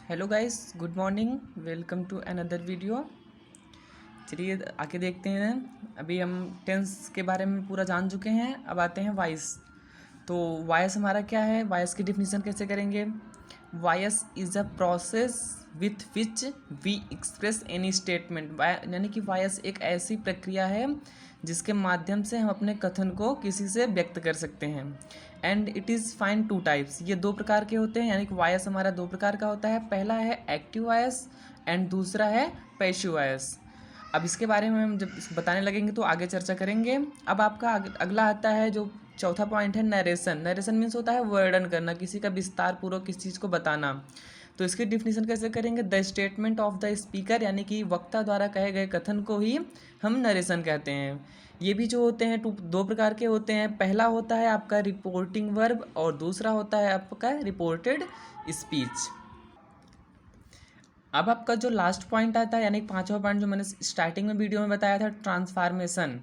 Hello guys, good morning. Welcome to another video. चलिए आके देखते हैं। अभी हम टेंस के बारे में पूरा जान चुके हैं। अब आते हैं वॉइस। तो वॉइस हमारा क्या है, वॉइस की डिफिनीसन कैसे करेंगे। Voice is a process with which we express any statement. यानी कि वॉइस एक ऐसी प्रक्रिया है जिसके माध्यम से हम अपने कथन को किसी से व्यक्त कर सकते हैं। And it is fine two types. ये दो प्रकार के होते हैं, यानी कि वॉइस हमारा दो प्रकार का होता है। पहला है एक्टिव वॉइस एंड दूसरा है पैसिव वॉइस। अब इसके बारे में हम जब बताने लगेंगे तो आगे चर्चा करेंगे। अब आपका अगला आता है जो चौथा पॉइंट है, नरेशन। नरेशन मीन्स होता है वर्णन करना, किसी का विस्तार पूर्वक किसी चीज़ को बताना। तो इसकी डिफिनीशन कैसे करेंगे। The statement of the speaker, यानी कि वक्ता द्वारा कहे गए कथन को ही हम नरेशन कहते हैं। ये भी जो होते हैं दो प्रकार के होते हैं। पहला होता है आपका रिपोर्टिंग वर्ब और दूसरा होता है आपका रिपोर्टेड स्पीच। अब आपका जो लास्ट पॉइंट आता है, यानी पांचवा पॉइंट जो मैंने स्टार्टिंग में वीडियो में बताया था, ट्रांसफॉर्मेशन,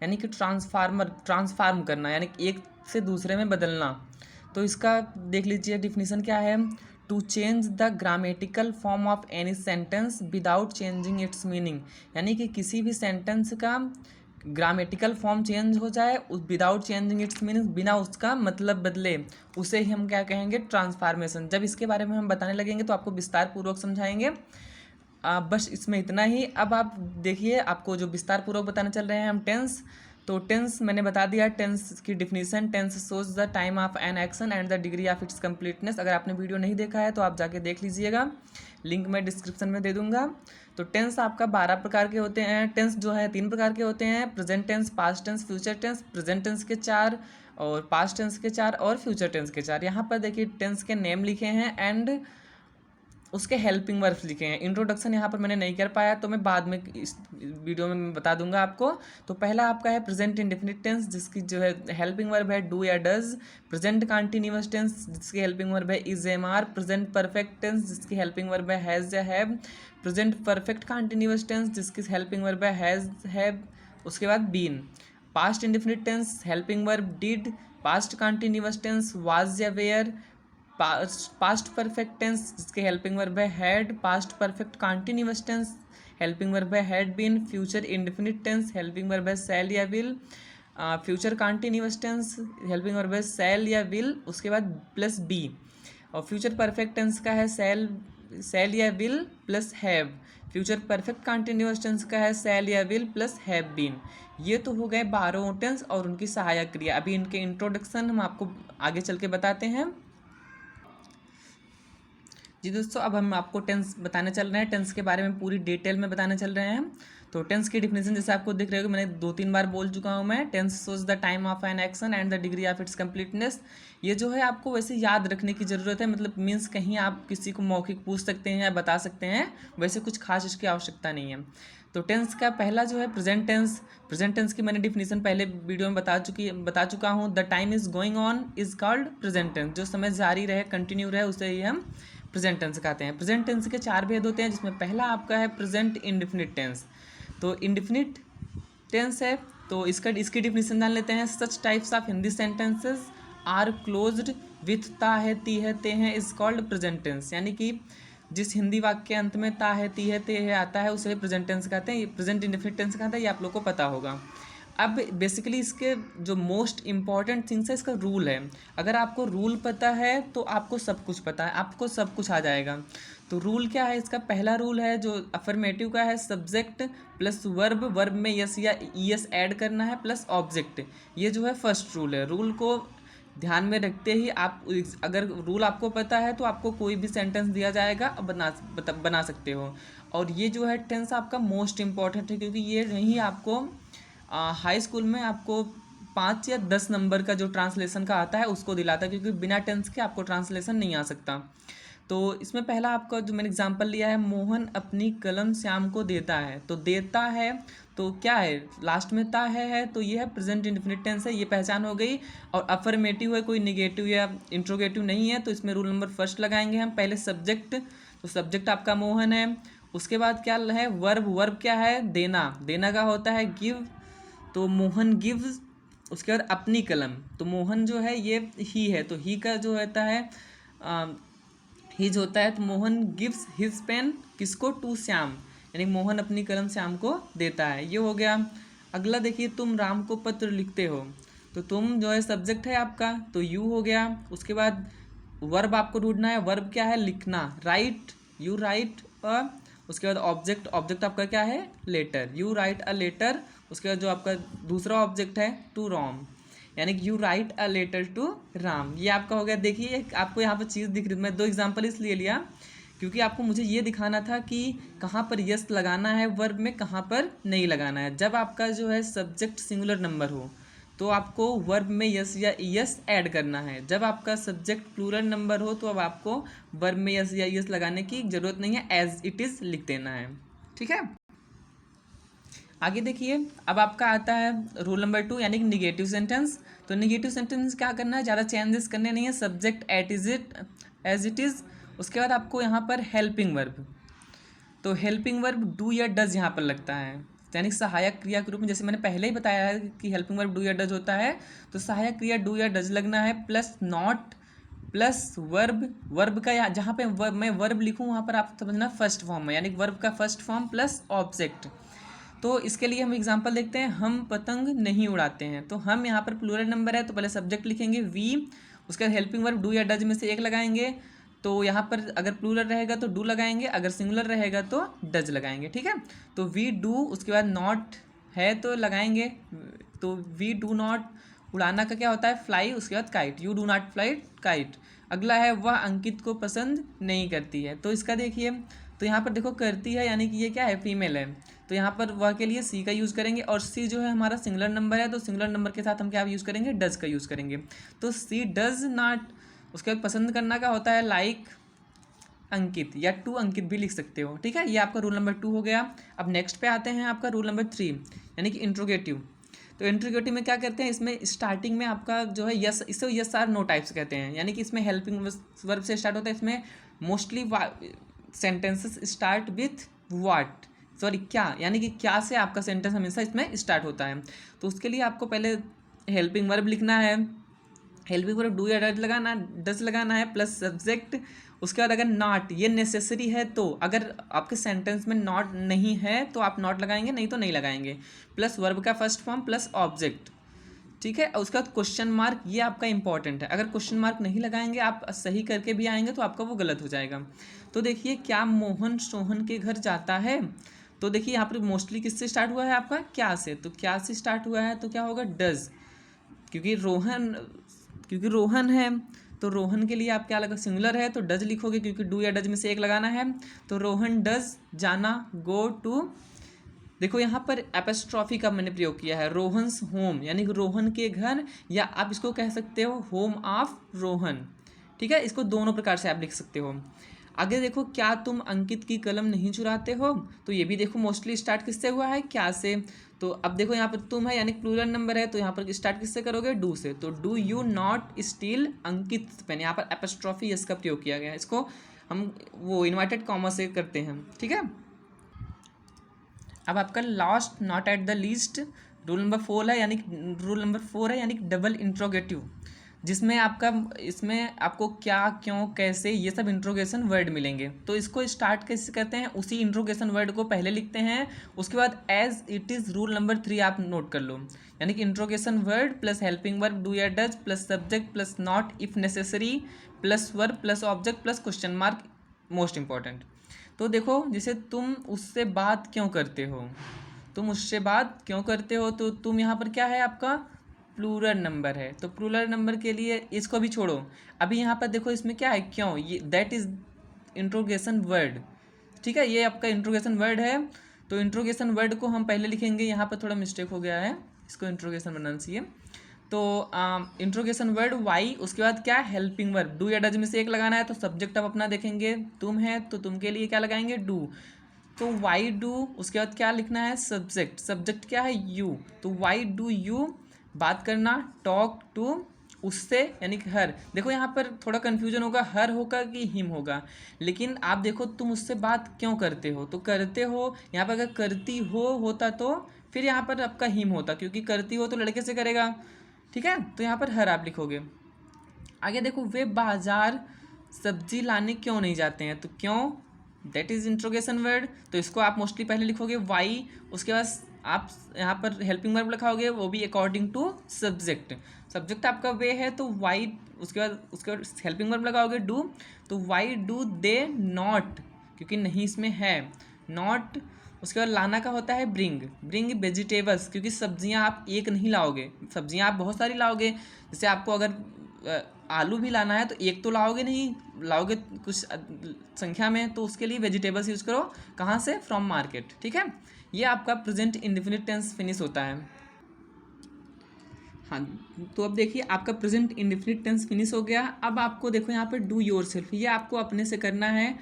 यानी कि ट्रांसफार्म करना, यानी कि एक से दूसरे में बदलना। तो इसका देख लीजिए डिफिनीसन क्या है। To change the grammatical form of any sentence without changing its meaning, यानी कि किसी भी सेंटेंस का ग्रामेटिकल फॉर्म चेंज हो जाए विदाउट चेंजिंग इट्स मीनिंग, बिना उसका मतलब बदले, उसे ही हम क्या कहेंगे, ट्रांसफॉर्मेशन। जब इसके बारे में हम बताने लगेंगे तो आपको विस्तार पूर्वक समझाएंगे। बस इसमें इतना ही। अब आप देखिए, आपको जो विस्तार पूर्वक बताने चल रहे हैं हम टेंस। तो टेंस मैंने बता दिया, टेंस की definition. Tense shows the time of an action and the degree of its completeness. अगर आपने वीडियो नहीं देखा है तो आप जाके देख लीजिएगा, लिंक मैं डिस्क्रिप्शन में दे दूंगा। तो टेंस आपका 12 प्रकार के होते हैं। टेंस जो है 3 प्रकार के होते हैं, present tense, past tense, future tense. Present tense के 4 और पास्ट टेंस के 4 और फ्यूचर टेंस के 4। यहाँ पर देखिए टेंस के नेम लिखे हैं एंड उसके हेल्पिंग वर्ब्स लिखे हैं। इंट्रोडक्शन यहाँ पर मैंने नहीं कर पाया तो मैं बाद में इस वीडियो में मैं बता दूंगा आपको। तो पहला आपका है प्रेजेंट इंडेफिनिट टेंस, जिसकी जो है हेल्पिंग वर्ब है डू या डज। प्रेजेंट कंटिन्यूअस टेंस, जिसकी हेल्पिंग वर्ब है is, am, are. Present perfect tense, जिसकी हेल्पिंग वर्ब है हैज़ या have. Present perfect continuous tense, जिसकी हेल्पिंग वर्ब है हैज़, हैव, उसके बाद been. Past indefinite tense, helping verb did. Past continuous tense was या were. Past perfect tense, जिसके helping verb है had. Past perfect continuous tense, helping verb है had been. Future indefinite tense, helping verb है shall या will. Future continuous tense, helping verb है shall या will, उसके बाद प्लस बी। और फ्यूचर परफेक्ट टेंस का है शैल या will plus have. Future perfect continuous tense का है शैल या विल प्लस हैव बीन। ये तो हो गए 12 टेंस और उनकी सहायक क्रिया। अभी इनके इंट्रोडक्शन हम आपको आगे चल के बताते हैं। जी दोस्तों, अब हम आपको टेंस बताने चल रहे हैं। टेंस के बारे में पूरी डिटेल में बताने चल रहे हैं। तो टेंस की डिफिनेशन जैसे आपको दिख रहे हो, मैंने 2-3 बार बोल चुका हूँ मैं। Tense shows the time of an action and the degree of its completeness. ये जो है आपको वैसे याद रखने की ज़रूरत है, मतलब मीन्स कहीं आप किसी को मौखिक पूछ सकते हैं या बता सकते हैं, वैसे कुछ खास इसकी आवश्यकता नहीं है। तो टेंस का पहला जो है प्रेजेंट टेंस। प्रेजेंट टेंस की मैंने डिफिनेशन पहले वीडियो में बता चुका हूँ। The time is going on is called present tense. जो समय जारी रहे, कंटिन्यू रहे, उसे ही हम प्रेजेंट टेंस कहते हैं। प्रेजेंट टेंस के 4 भेद होते हैं, जिसमें पहला आपका है प्रेजेंट इंडेफिनिट टेंस। तो इंडेफिनिट टेंस है तो इसकी डिफिनेशन जान लेते हैं। Such types of Hindi sentences are closed with ता है, ती है, ते हैं इज कॉल्ड प्रेजेंट टेंस। यानी कि जिस हिंदी वाक्य के अंत में ता है, ती है, ते है आता है उसे प्रेजेंट टेंस कहते हैं। ये प्रेजेंट इंडेफिनिट टेंस कहते हैं, ये आप लोग को पता होगा। अब बेसिकली इसके जो मोस्ट इंपॉर्टेंट थिंग्स है, इसका रूल है। अगर आपको रूल पता है तो आपको सब कुछ पता है, आपको सब कुछ आ जाएगा। तो रूल क्या है इसका। पहला रूल है जो अफर्मेटिव का है, सब्जेक्ट प्लस वर्ब, वर्ब में यस या ईएस ऐड करना है प्लस ऑब्जेक्ट। ये जो है फर्स्ट रूल है। रूल को ध्यान में रखते ही आप, अगर रूल आपको पता है तो आपको कोई भी सेंटेंस दिया जाएगा बना सकते हो। और ये जो है टेंस आपका मोस्ट इम्पॉर्टेंट है, क्योंकि ये नहीं आपको हाई स्कूल में आपको 5 या 10 नंबर का जो ट्रांसलेशन का आता है उसको दिलाता है, क्योंकि बिना टेंस के आपको ट्रांसलेशन नहीं आ सकता। तो इसमें पहला आपका जो मैंने एग्जांपल लिया है, मोहन अपनी कलम श्याम को देता है। तो देता है तो क्या है, लास्ट में ता है तो ये है प्रेजेंट इंडेफिनिट टेंस है, ये पहचान हो गई। और अफर्मेटिव है, कोई निगेटिव या इंट्रोगेटिव नहीं है, तो इसमें रूल नंबर फर्स्ट लगाएंगे हम। पहले सब्जेक्ट, तो सब्जेक्ट आपका मोहन है। उसके बाद क्या है, वर्ब। वर्ब क्या है, देना। देना का होता है गिव, तो मोहन गिव्स। उसके बाद अपनी कलम, तो मोहन जो है ये ही है, तो ही का जो होता है हिज होता है तो मोहन गिव्स हिज पेन किसको, टू श्याम, यानी मोहन अपनी कलम श्याम को देता है, ये हो गया। अगला देखिए, तुम राम को पत्र लिखते हो, तो तुम जो है सब्जेक्ट है आपका, तो यू हो गया। उसके बाद वर्ब आपको ढूंढना है, वर्ब क्या है, लिखना, राइट, यू राइट अ। उसके बाद ऑब्जेक्ट, ऑब्जेक्ट आपका क्या है, letter, you write a letter. उसके बाद जो आपका दूसरा ऑब्जेक्ट है, टू राम, यानी कि you write a letter to Ram, ये आपका हो गया। देखिए आपको यहाँ पर चीज़ दिख रही, मैं दो एग्जांपल इसलिए लिया क्योंकि आपको मुझे ये दिखाना था कि कहाँ पर यस लगाना है वर्ब में, कहाँ पर नहीं लगाना है। जब आपका जो है सब्जेक्ट सिंगुलर नंबर हो तो आपको वर्ब में यस या यस ऐड करना है। जब आपका सब्जेक्ट प्लूरल नंबर हो तो अब आपको वर्ब में यस या यस लगाने की ज़रूरत नहीं है, एज इट इज़ लिख देना है, ठीक है। आगे देखिए, अब आपका आता है रूल नंबर 2, यानी कि निगेटिव सेंटेंस। तो निगेटिव सेंटेंस क्या करना है, ज़्यादा चेंजेस करने नहीं है, subject at is it as it is. उसके बाद आपको यहाँ पर हेल्पिंग वर्ब, तो हेल्पिंग वर्ब डू या डज यहाँ पर लगता है, यानी सहायक क्रिया के रूप में। जैसे मैंने पहले ही बताया है कि हेल्पिंग वर्ब डू या डज होता है, तो सहायक क्रिया डू या डज लगना है, plus not, plus verb, verb का जहाँ पे मैं वर्ब लिखूँ वहाँ पर आप समझना फर्स्ट फॉर्म है, यानी वर्ब का फर्स्ट फॉर्म प्लस ऑब्जेक्ट। तो इसके लिए हम एग्जांपल देखते हैं, हम पतंग नहीं उड़ाते हैं, तो हम यहाँ पर प्लूरल नंबर है तो पहले सब्जेक्ट लिखेंगे वी, उसके बाद हेल्पिंग वर्ब डू या डज में से एक लगाएंगे, तो यहाँ पर अगर प्लूरल रहेगा तो डू लगाएंगे, अगर सिंगुलर रहेगा तो डज लगाएंगे, ठीक है। तो वी डू, उसके बाद नॉट है तो लगाएंगे, तो वी डू नॉट, उड़ाना का क्या होता है, फ्लाई, उसके बाद kite, you do not fly kite. अगला है वह अंकित को पसंद नहीं करती है, तो इसका देखिए, तो यहाँ पर देखो करती है, यानी कि ये क्या है, फीमेल है, तो यहाँ पर वह के लिए सी का यूज़ करेंगे, और सी जो है हमारा सिंगुलर नंबर है, तो सिंगुलर नंबर के साथ हम क्या यूज़ करेंगे, डज का यूज़ करेंगे, तो सी डज नॉट। उसके बाद पसंद करना का होता है लाइक अंकित, या टू अंकित भी लिख सकते हो, ठीक है। ये आपका रूल नंबर 2 हो गया। अब नेक्स्ट पे आते हैं आपका रूल नंबर 3, यानी कि इंट्रोगेटिव। तो इंट्रोगेटिव में क्या करते हैं, इसमें स्टार्टिंग में आपका जो है यस, इसे यस आर नो टाइप्स कहते हैं, यानी कि इसमें हेल्पिंग वर्ब से स्टार्ट होता है, इसमें mostly sentences start with what, sorry क्या, यानी कि क्या से आपका सेंटेंस हमेशा इसमें स्टार्ट होता है। तो उसके लिए आपको पहले हेल्पिंग वर्ब लिखना है, हेल्पिंग वर्ब डू या डज लगाना है, प्लस सब्जेक्ट। उसके बाद अगर नॉट ये नेसेसरी है, तो अगर आपके सेंटेंस में नॉट नहीं है तो आप नॉट लगाएंगे, नहीं तो नहीं लगाएंगे, प्लस वर्ब का फर्स्ट फॉर्म प्लस ऑब्जेक्ट, ठीक है। उसके बाद क्वेश्चन मार्क, ये आपका इंपॉर्टेंट है, अगर क्वेश्चन मार्क नहीं लगाएंगे, आप सही करके भी आएंगे तो आपका वो गलत हो जाएगा। तो देखिए, क्या मोहन सोहन के घर जाता है, तो देखिए यहाँ पर मोस्टली किससे स्टार्ट हुआ है आपका, क्या से, तो क्या से स्टार्ट हुआ है तो क्या होगा, डज, क्योंकि रोहन है, तो रोहन के लिए आप क्या लगा, सिंगुलर है तो डज लिखोगे, क्योंकि डू या डज में से एक लगाना है, तो रोहन डज जाना, गो टू। देखो यहाँ पर एपस्ट्रॉफी का मैंने प्रयोग किया है, रोहन्स होम, यानी रोहन के घर, या आप इसको कह सकते हो होम ऑफ रोहन, ठीक है। इसको दोनों प्रकार से आप लिख सकते हो। आगे देखो, क्या तुम अंकित की कलम नहीं चुराते हो, तो ये भी देखो मोस्टली स्टार्ट किससे हुआ है, क्या से। तो अब देखो यहाँ पर तुम है, यानी प्लूरल नंबर है, तो यहाँ पर स्टार्ट किससे करोगे, डू से, तो do you not steal Ankit pen, यहाँ पर एपस्ट्रॉफी यस का प्रयोग किया गया है, इसको हम वो इन्वर्टेड कॉमा से करते हैं, ठीक है। अब आपका last not at the least rule number 4 है, यानी कि डबल इंट्रोगेटिव, जिसमें आपका इसमें आपको क्या, क्यों, कैसे, ये सब इंट्रोगेशन वर्ड मिलेंगे। तो इसको स्टार्ट कैसे करते हैं, उसी इंट्रोगेशन वर्ड को पहले लिखते हैं, उसके बाद as it is rule number 3 आप नोट कर लो, यानी कि interrogation word plus helping verb do या does plus subject plus not if necessary plus verb plus object plus question mark, most important. तो देखो, जैसे तुम उससे बात क्यों करते हो, तुम उससे बात क्यों करते हो, तो तुम यहाँ पर क्या है आपका प्लूरल नंबर है, तो प्लूरल नंबर के लिए इसको भी छोड़ो। अभी यहाँ पर देखो इसमें क्या है, क्यों, ये दैट इज इंट्रोगेशन वर्ड, ठीक है, ये आपका इंट्रोगेशन वर्ड है। तो इंट्रोगेशन वर्ड को हम पहले लिखेंगे, यहाँ पर थोड़ा मिस्टेक हो गया है, इसको इंट्रोगेशन बनाना चाहिए। तो इंट्रोगेशन वर्ड वाई, उसके बाद क्या, हेल्पिंग वर्ब डू या डज में से एक लगाना है, तो सब्जेक्ट आप अपना देखेंगे, तुम है तो तुम के लिए क्या लगाएंगे, डू, तो वाई डू। उसके बाद क्या लिखना है, सब्जेक्ट, सब्जेक्ट क्या है, यू, तो वाई डू यू बात करना, टॉक टू उससे, यानी कि हर। देखो यहाँ पर थोड़ा कन्फ्यूजन होगा, हर होगा कि हिम होगा, लेकिन आप देखो तुम उससे बात क्यों करते हो, तो करते हो, यहाँ पर अगर करती हो होता तो फिर यहाँ पर आपका हिम होता, क्योंकि करती हो तो लड़के से करेगा, ठीक है, तो यहाँ पर हर आप लिखोगे। आगे देखो, वे बाजार सब्जी लाने क्यों नहीं जाते हैं, तो क्यों दैट इज इंट्रोगेशन वर्ड, तो इसको आप मोस्टली पहले लिखोगे वाई, उसके बाद आप यहाँ पर हेल्पिंग वर्ब लिखाओगे, वो भी अकॉर्डिंग टू सब्जेक्ट, सब्जेक्ट आपका वे है तो वाई, उसके बाद हेल्पिंग वर्ब लगाओगे डू, तो वाई डू दे नॉट, क्योंकि नहीं इसमें है नॉट। उसके बाद लाना का होता है ब्रिंग वेजिटेबल्स, क्योंकि सब्जियां आप एक नहीं लाओगे, सब्जियां आप बहुत सारी लाओगे, जैसे आपको अगर आलू भी लाना है तो एक तो लाओगे नहीं, लाओगे कुछ संख्या में, तो उसके लिए वेजिटेबल्स यूज़ करो, कहाँ से, फ्रॉम मार्केट। ठीक है, ये आपका प्रेजेंट इंडेफिनिट टेंस फिनिश होता है। हाँ, तो अब देखिए आपका प्रेजेंट इंडेफिनिट टेंस फिनिश हो गया। अब आपको देखो यहाँ पर डू योर सेल्फ, ये आपको अपने से करना है।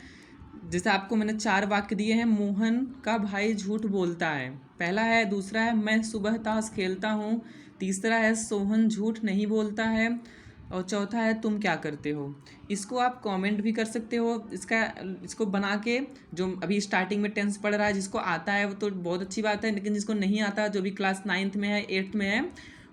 जैसे आपको मैंने 4 वाक्य दिए हैं, मोहन का भाई झूठ बोलता है, पहला है, दूसरा है मैं सुबह ताश खेलता हूँ, तीसरा है सोहन झूठ नहीं बोलता है, और चौथा है तुम क्या करते हो। इसको आप कमेंट भी कर सकते हो, इसको बना के, जो अभी स्टार्टिंग में टेंस पढ़ रहा है जिसको आता है वो तो बहुत अच्छी बात है, लेकिन जिसको नहीं आता, जो भी क्लास 9th में है 8th में है,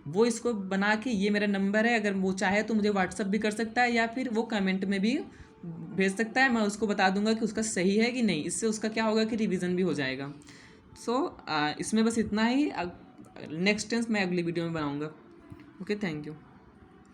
वो इसको बना के, ये मेरा नंबर है, अगर वो चाहे तो मुझे व्हाट्सअप भी कर सकता है, या फिर वो कमेंट में भी भेज सकता है, मैं उसको बता दूंगा कि उसका सही है कि नहीं, इससे उसका क्या होगा कि रिवीजन भी हो जाएगा। सो इसमें बस इतना ही, नेक्स्ट टेंस मैं अगली वीडियो में बनाऊंगा। Okay, thank you.